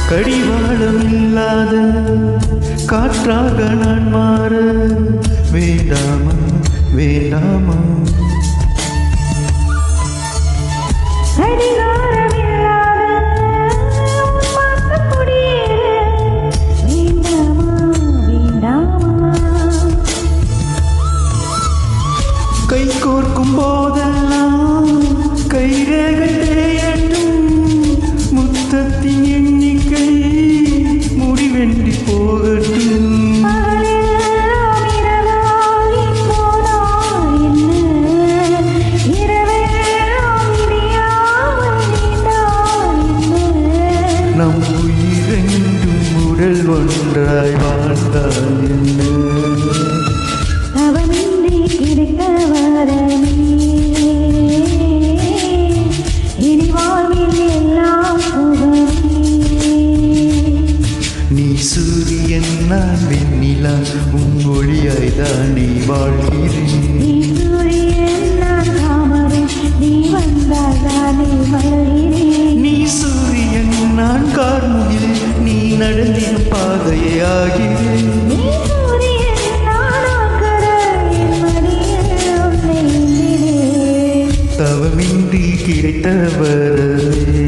கடிவாளம் இல்லாத காற்றாக நான் மாற வேண்டாமா வேண்டாமா கை கோர்க்கும் போதெல்லாம் கைரேகை தேயட்டும் முத்தத்தின் எண்ணிக்கை முடிவென்றி போகட்டும் நம் உயிரெங்கும் உடல் ஒன்றாய் வாழ்ந்தால் என்ன அவனின்றி கிடைக்க வரமே இனி வாழ்வில் எல்லாம் சுகமே நீ சூரியன் நான் வெண்ணிலா உன் ஒளியாய்தான் நீ வாழ்கிறேன் நீ சூரியன் நான் தாமரை நீ வந்தால் தானே மலர்கிறேன் நீ சூரியன் நான் கார்முகில் நீ நடந்திடும் பாதையே ஆகிறேன் நீ சூரியன் நான் ஆக்கடல் என் மடியில் உன்னை எண்ணினேன் தவமின்றி கிடைத்த வரவே